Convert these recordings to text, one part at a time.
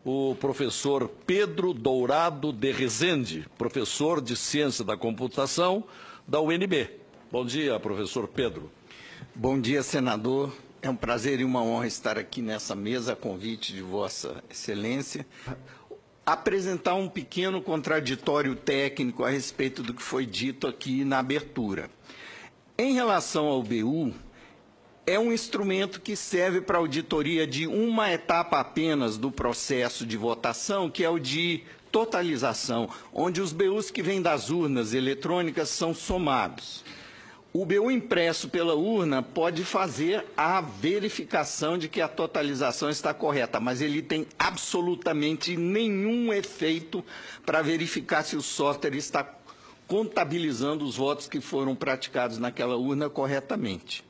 o professor Pedro Dourado de Rezende, professor de Ciência da Computação da UNB. Bom dia, professor Pedro. Bom dia, senador. É um prazer e uma honra estar aqui nessa mesa a convite de Vossa Excelência. Apresentar um pequeno contraditório técnico a respeito do que foi dito aqui na abertura. Em relação ao BU, é um instrumento que serve para auditoria de uma etapa apenas do processo de votação, que é o de totalização, onde os BUs que vêm das urnas eletrônicas são somados. O BU impresso pela urna pode fazer a verificação de que a totalização está correta, mas ele tem absolutamente nenhum efeito para verificar se o software está contabilizando os votos que foram praticados naquela urna corretamente.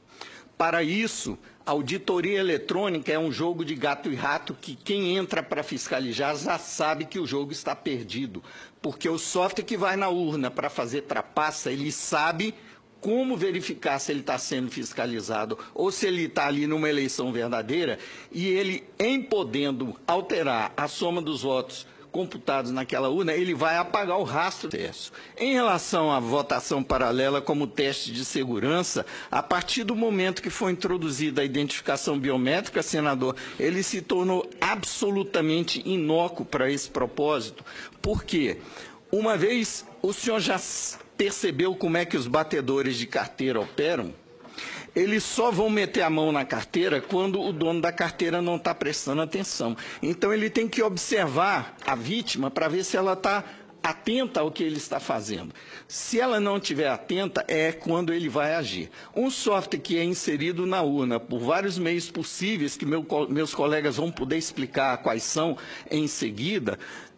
Para isso, a auditoria eletrônica é um jogo de gato e rato que quem entra para fiscalizar já sabe que o jogo está perdido, porque o software que vai na urna para fazer trapaça, ele sabe como verificar se ele está sendo fiscalizado ou se ele está ali numa eleição verdadeira, e ele, em podendo alterar a soma dos votos computados naquela urna, ele vai apagar o rastro do teste. Em relação à votação paralela como teste de segurança, a partir do momento que foi introduzida a identificação biométrica, senador, ele se tornou absolutamente inócuo para esse propósito. Por quê? Uma vez o senhor já percebeu como é que os batedores de carteira operam? Eles só vão meter a mão na carteira quando o dono da carteira não está prestando atenção. Então, ele tem que observar a vítima para ver se ela está atenta ao que ele está fazendo. Se ela não estiver atenta, é quando ele vai agir. Um software que é inserido na urna por vários meios possíveis, que meus colegas vão poder explicar quais são em seguida,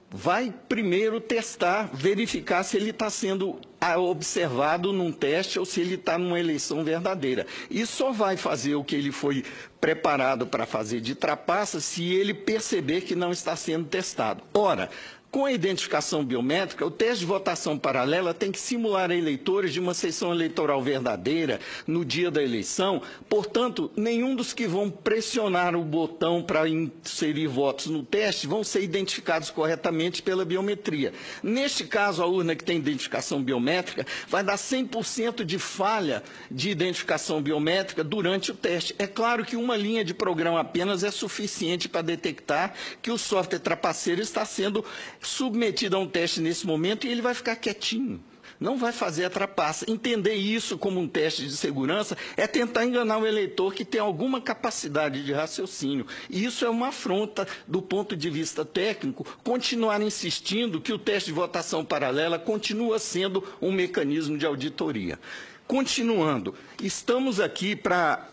vai primeiro testar, verificar se ele está sendo observado num teste ou se ele está numa eleição verdadeira. E só vai fazer o que ele foi preparado para fazer de trapaça se ele perceber que não está sendo testado. Ora, com a identificação biométrica, o teste de votação paralela tem que simular eleitores de uma sessão eleitoral verdadeira no dia da eleição. Portanto, nenhum dos que vão pressionar o botão para inserir votos no teste vão ser identificados corretamente pela biometria. Neste caso, a urna que tem identificação biométrica vai dar 100% de falha de identificação biométrica durante o teste. É claro que uma linha de programa apenas é suficiente para detectar que o software trapaceiro está sendo submetido a um teste nesse momento e ele vai ficar quietinho, não vai fazer a trapaça. Entender isso como um teste de segurança é tentar enganar o eleitor que tem alguma capacidade de raciocínio. E isso é uma afronta do ponto de vista técnico, continuar insistindo que o teste de votação paralela continua sendo um mecanismo de auditoria. Continuando, estamos aqui para...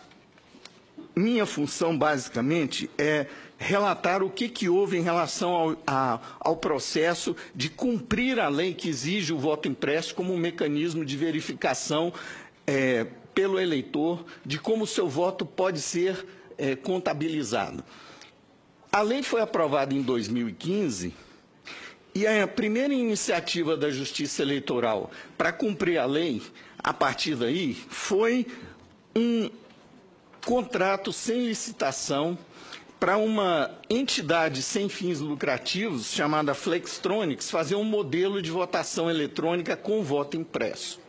Minha função, basicamente, é relatar o que houve em relação ao processo de cumprir a lei que exige o voto impresso como um mecanismo de verificação pelo eleitor de como o seu voto pode ser contabilizado. A lei foi aprovada em 2015 e a primeira iniciativa da Justiça Eleitoral para cumprir a lei, a partir daí, foi um contrato sem licitação para uma entidade sem fins lucrativos, chamada Flextronics, fazer um modelo de votação eletrônica com voto impresso.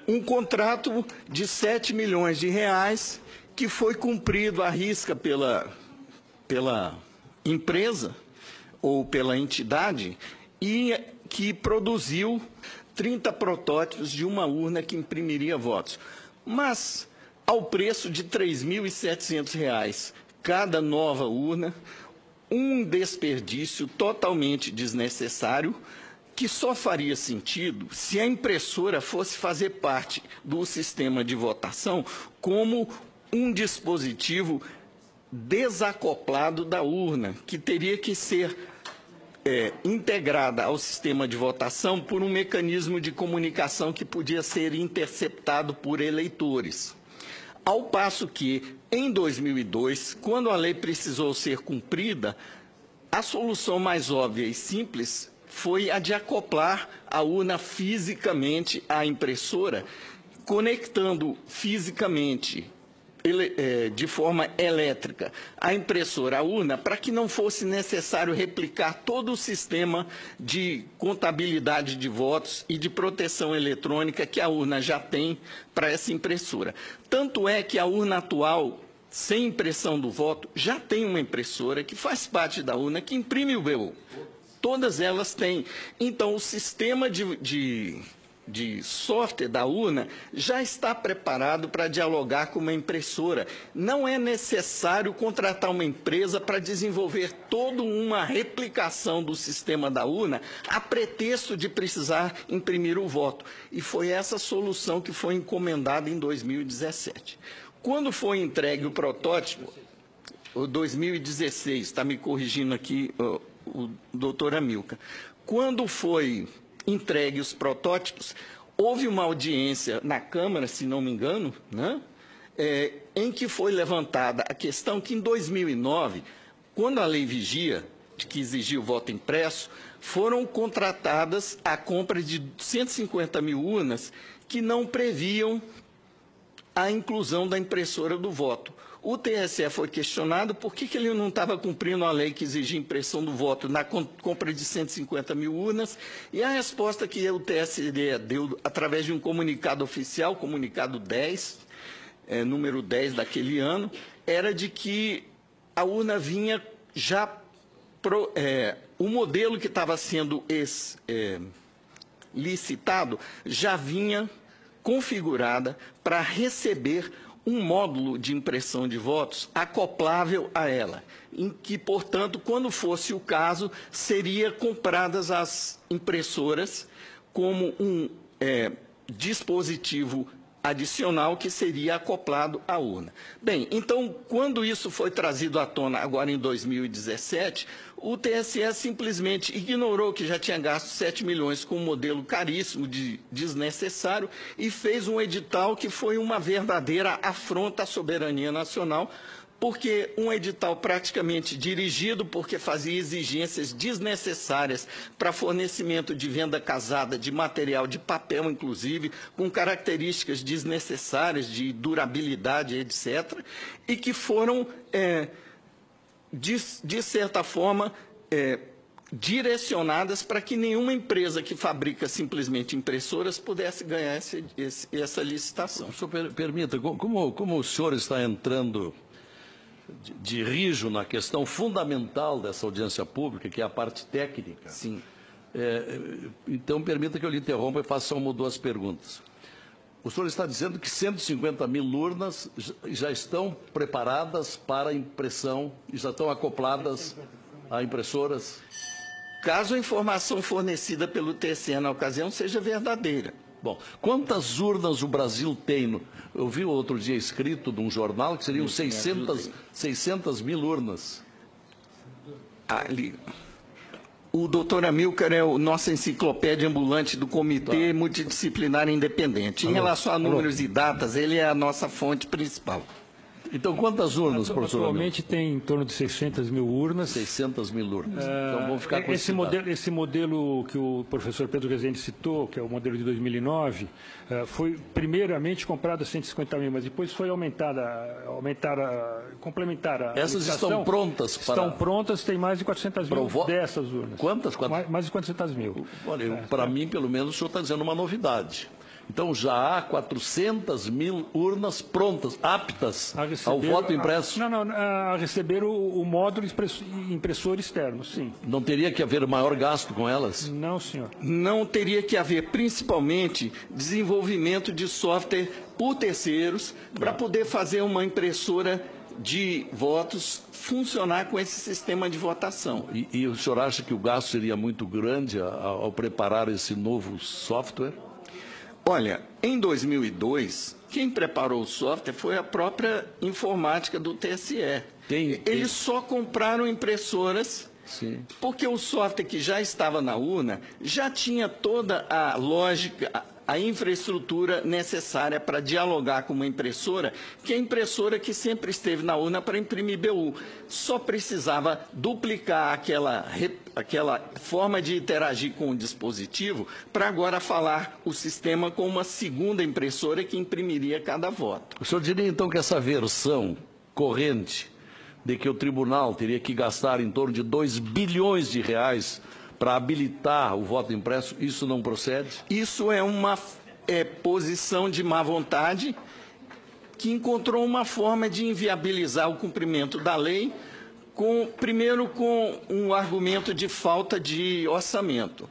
Um contrato de 7 milhões de reais que foi cumprido à risca pela empresa ou pela entidade e que produziu 30 protótipos de uma urna que imprimiria votos. Mas ao preço de R$ 3.700 cada nova urna, um desperdício totalmente desnecessário, que só faria sentido se a impressora fosse fazer parte do sistema de votação como um dispositivo desacoplado da urna, que teria que ser integrada ao sistema de votação por um mecanismo de comunicação que podia ser interceptado por eleitores. Ao passo que, em 2002, quando a lei precisou ser cumprida, a solução mais óbvia e simples foi a de acoplar a urna fisicamente à impressora, conectando fisicamente de forma elétrica a impressora a urna, para que não fosse necessário replicar todo o sistema de contabilidade de votos e de proteção eletrônica que a urna já tem para essa impressora. Tanto é que a urna atual, sem impressão do voto, já tem uma impressora que faz parte da urna, que imprime o BU. Todas elas têm. Então, o sistema de software da urna já está preparado para dialogar com uma impressora. Não é necessário contratar uma empresa para desenvolver toda uma replicação do sistema da urna a pretexto de precisar imprimir o voto. E foi essa solução que foi encomendada em 2017. Quando foi entregue o protótipo, o 2016, está me corrigindo aqui o doutor Amilcar, quando foi entregue os protótipos, houve uma audiência na Câmara, se não me engano, né, em que foi levantada a questão que em 2009, quando a lei vigia, que exigia o voto impresso, foram contratadas a compra de 150 mil urnas que não previam a inclusão da impressora do voto. O TSE foi questionado por que ele não estava cumprindo a lei que exigia impressão do voto na compra de 150 mil urnas, e a resposta que o TSE deu através de um comunicado oficial, comunicado 10, número 10 daquele ano, era de que a urna vinha já... o modelo que estava sendo licitado já vinha configurada para receber um módulo de impressão de votos acoplável a ela, em que, portanto, quando fosse o caso, seria compradas as impressoras como um dispositivo adicional que seria acoplado à urna. Bem, então, quando isso foi trazido à tona agora em 2017, o TSE simplesmente ignorou que já tinha gasto 7 milhões com um modelo caríssimo, desnecessário, e fez um edital que foi uma verdadeira afronta à soberania nacional, porque um edital praticamente dirigido, porque fazia exigências desnecessárias para fornecimento de venda casada de material de papel, inclusive, com características desnecessárias de durabilidade, etc., e que foram, de certa forma, direcionadas para que nenhuma empresa que fabrica simplesmente impressoras pudesse ganhar essa licitação. O senhor permita, como o senhor está entrando de rijo na questão fundamental dessa audiência pública, que é a parte técnica. Sim. Então, permita que eu lhe interrompa e faça uma ou duas perguntas. O senhor está dizendo que 150 mil urnas já estão preparadas para impressão, já estão acopladas a impressoras? Caso a informação fornecida pelo TSE na ocasião seja verdadeira. Bom, quantas urnas o Brasil tem? Eu vi outro dia escrito num jornal que seriam 600 mil urnas. Ali. O doutor Amilcar é a nossa enciclopédia ambulante do Comitê Multidisciplinar Independente. Em relação a números e datas, ele é a nossa fonte principal. Então, quantas urnas, professor? Atualmente tem em torno de 600 mil urnas. 600 mil urnas. Então, vamos ficar com esse modelo que o professor Pedro Rezende citou, que é o modelo de 2009, foi primeiramente comprado a 150 mil, mas depois foi complementar a Essas estão prontas para... Estão prontas, tem mais de 400 mil dessas urnas. Quantas? Mais de 400 mil. Olha, para mim, pelo menos, o senhor está dizendo uma novidade. Então, já há 400 mil urnas prontas, aptas ao voto impresso? A receber o módulo impressor externo, sim. Não teria que haver maior gasto com elas? Não, senhor. Não teria que haver, principalmente, desenvolvimento de software por terceiros para poder fazer uma impressora de votos funcionar com esse sistema de votação. E o senhor acha que o gasto seria muito grande ao preparar esse novo software? Olha, em 2002, quem preparou o software foi a própria informática do TSE. Eles só compraram impressoras, sim, porque o software que já estava na urna já tinha toda a lógica, a infraestrutura necessária para dialogar com uma impressora, que é a impressora que sempre esteve na urna para imprimir BU. Só precisava duplicar aquela forma de interagir com o dispositivo para agora falar o sistema com uma segunda impressora que imprimiria cada voto. O senhor diria, então, que essa versão corrente de que o tribunal teria que gastar em torno de 2 bilhões de reais para habilitar o voto impresso, isso não procede? Isso é uma posição de má vontade que encontrou uma forma de inviabilizar o cumprimento da lei, primeiro com um argumento de falta de orçamento.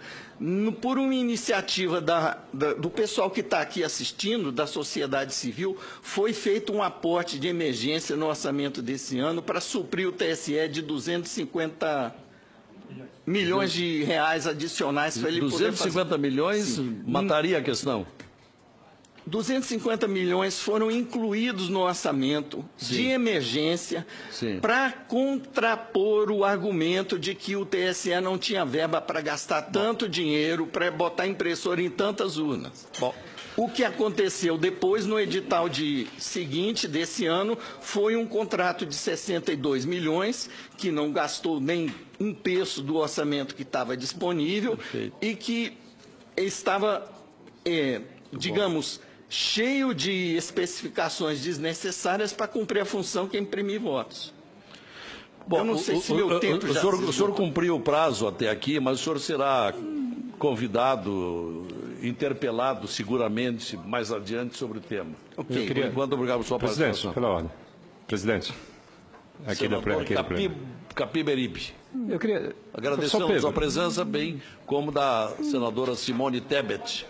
Por uma iniciativa do pessoal que está aqui assistindo, da sociedade civil, foi feito um aporte de emergência no orçamento desse ano para suprir o TSE de 250 milhões de reais adicionais para ele poder fazer. 250 milhões mataria a questão? 250 milhões foram incluídos no orçamento de emergência para contrapor o argumento de que o TSE não tinha verba para gastar tanto dinheiro para botar impressora em tantas urnas. O que aconteceu depois, no edital seguinte desse ano, foi um contrato de 62 milhões, que não gastou nem um terço do orçamento que estava disponível e que estava, digamos, cheio de especificações desnecessárias para cumprir a função que é imprimir votos. Bom, eu não sei se meu tempo já... O senhor cumpriu o prazo até aqui, mas o senhor será convidado, interpelado seguramente mais adiante sobre o tema. Ok. Por enquanto, obrigado por sua participação. Pela ordem. Presidente. Aqui da Capiberibe. Eu queria... Agradecemos a sua presença, bem como da senadora Simone Tebet.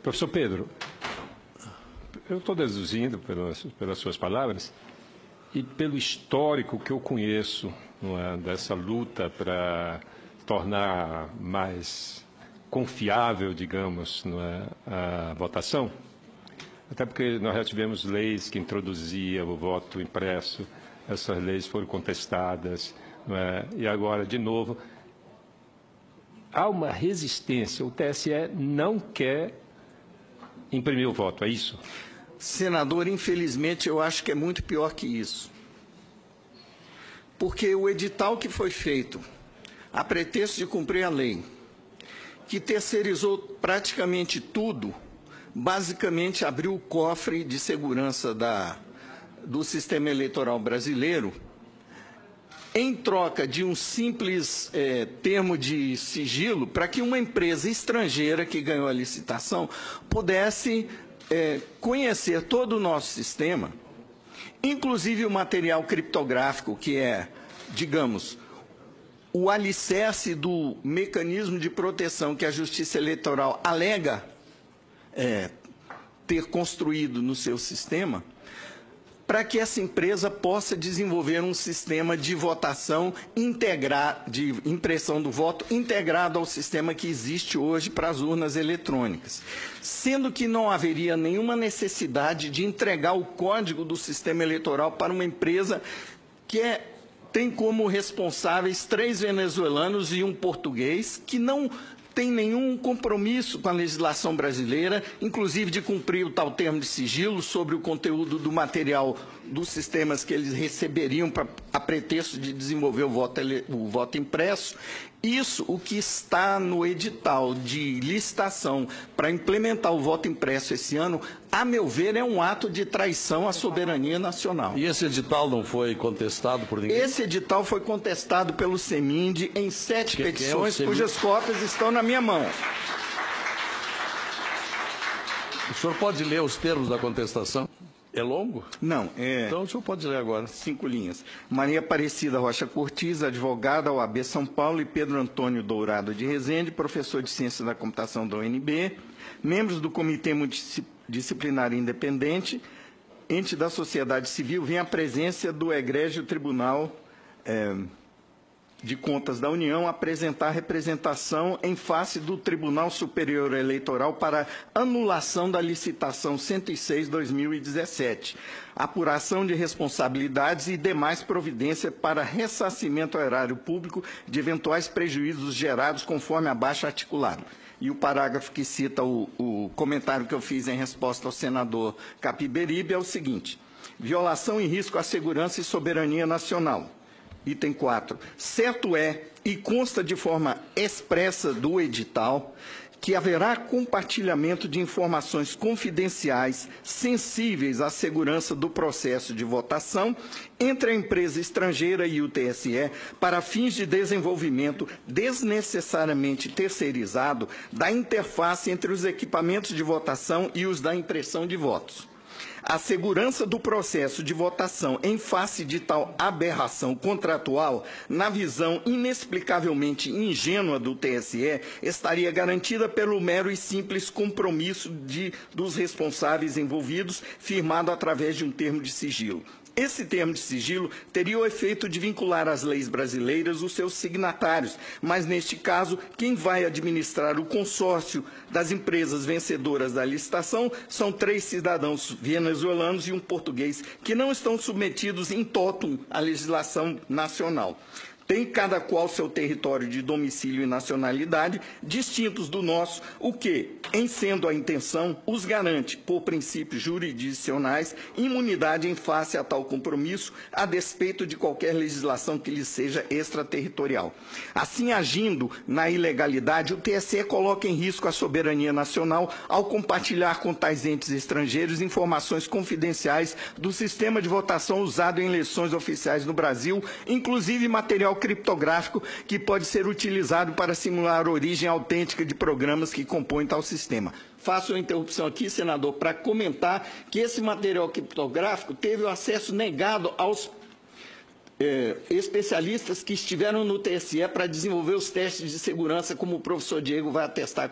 Professor Pedro, eu estou deduzindo pelas suas palavras e pelo histórico que eu conheço, não é, dessa luta para tornar mais confiável, digamos, não é, a votação, até porque nós já tivemos leis que introduziam o voto impresso, essas leis foram contestadas, não é, e agora, de novo, há uma resistência, o TSE não quer imprimir o voto, é isso? Senador, infelizmente, eu acho que é muito pior que isso. Porque o edital que foi feito, a pretexto de cumprir a lei, que terceirizou praticamente tudo, basicamente abriu o cofre de segurança do sistema eleitoral brasileiro, em troca de um simples termo de sigilo, para que uma empresa estrangeira que ganhou a licitação pudesse conhecer todo o nosso sistema, inclusive o material criptográfico, que é, digamos, o alicerce do mecanismo de proteção que a Justiça Eleitoral alega ter construído no seu sistema, para que essa empresa possa desenvolver um sistema de votação de impressão do voto integrado ao sistema que existe hoje para as urnas eletrônicas. Sendo que não haveria nenhuma necessidade de entregar o código do sistema eleitoral para uma empresa que tem como responsáveis 3 venezuelanos e um português, que não tem nenhum compromisso com a legislação brasileira, inclusive de cumprir o tal termo de sigilo sobre o conteúdo do material dos sistemas que eles receberiam a pretexto de desenvolver o voto impresso. Isso, o que está no edital de licitação para implementar o voto impresso esse ano, a meu ver, é um ato de traição à soberania nacional. E esse edital não foi contestado por ninguém? Esse edital foi contestado pelo CEMIND em 7 petições, cujas cópias estão na minha mão. O senhor pode ler os termos da contestação? É longo? Não. Então o senhor pode ler agora. 5 linhas. Maria Aparecida Rocha Cortiz, advogada, OAB São Paulo, e Pedro Antônio Dourado de Rezende, professor de Ciência da Computação da UNB, membros do Comitê Multidisciplinar Independente, ente da sociedade civil, vem à presença do egrégio Tribunal de Contas da União apresentar representação em face do Tribunal Superior Eleitoral para anulação da licitação 106/2017, apuração de responsabilidades e demais providência para ressarcimento ao erário público de eventuais prejuízos gerados conforme abaixo articulado. E o parágrafo que cita o comentário que eu fiz em resposta ao senador Capiberibe é o seguinte: violação e risco à segurança e soberania nacional. Item 4. Certo é, e consta de forma expressa do edital, que haverá compartilhamento de informações confidenciais sensíveis à segurança do processo de votação entre a empresa estrangeira e o TSE para fins de desenvolvimento desnecessariamente terceirizado da interface entre os equipamentos de votação e os da impressão de votos. A segurança do processo de votação em face de tal aberração contratual, na visão inexplicavelmente ingênua do TSE, estaria garantida pelo mero e simples compromisso dos responsáveis envolvidos, firmado através de um termo de sigilo. Esse termo de sigilo teria o efeito de vincular às leis brasileiras os seus signatários, mas, neste caso, quem vai administrar o consórcio das empresas vencedoras da licitação são 3 cidadãos venezuelanos e um português, que não estão submetidos in totum à legislação nacional. Tem cada qual seu território de domicílio e nacionalidade distintos do nosso, o que, em sendo a intenção, os garante, por princípios jurisdicionais, imunidade em face a tal compromisso, a despeito de qualquer legislação que lhes seja extraterritorial. Assim, agindo na ilegalidade, o TSE coloca em risco a soberania nacional ao compartilhar com tais entes estrangeiros informações confidenciais do sistema de votação usado em eleições oficiais no Brasil, inclusive material criptográfico que pode ser utilizado para simular a origem autêntica de programas que compõem tal sistema. Faço uma interrupção aqui, senador, para comentar que esse material criptográfico teve o acesso negado aos especialistas que estiveram no TSE para desenvolver os testes de segurança, como o professor Diego vai atestar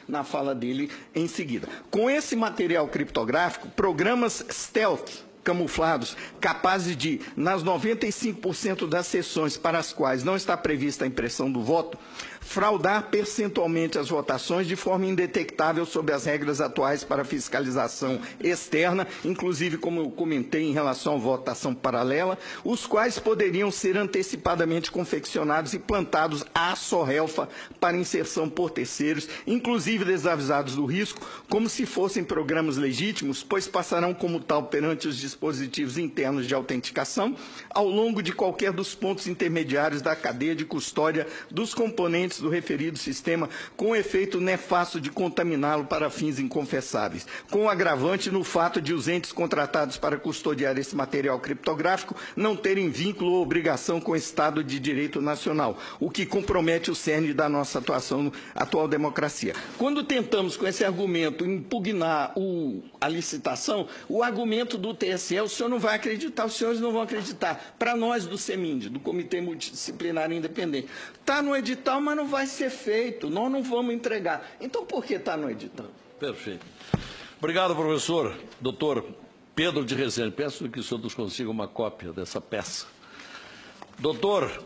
na fala dele em seguida. Com esse material criptográfico, programas stealth, camuflados, capazes de, nas 95% das sessões para as quais não está prevista a impressão do voto, fraudar percentualmente as votações de forma indetectável sob as regras atuais para fiscalização externa, inclusive, como eu comentei, em relação à votação paralela, os quais poderiam ser antecipadamente confeccionados e plantados à sorrelfa para inserção por terceiros, inclusive desavisados do risco, como se fossem programas legítimos, pois passarão como tal perante os dispositivos internos de autenticação ao longo de qualquer dos pontos intermediários da cadeia de custódia dos componentes do referido sistema, com o efeito nefasto de contaminá-lo para fins inconfessáveis, com o agravante no fato de os entes contratados para custodiar esse material criptográfico não terem vínculo ou obrigação com o Estado de Direito Nacional, o que compromete o cerne da nossa atual democracia. Quando tentamos, com esse argumento, impugnar a licitação, o argumento do TSE, o senhor não vai acreditar, os senhores não vão acreditar. Para nós do CEMIND, do Comitê Multidisciplinar Independente, está no edital, mas não vai ser feito, nós não vamos entregar. Então, por que está no edital? Perfeito. Obrigado, professor. Doutor Pedro de Rezende, peço que o senhor nos consiga uma cópia dessa peça. Doutor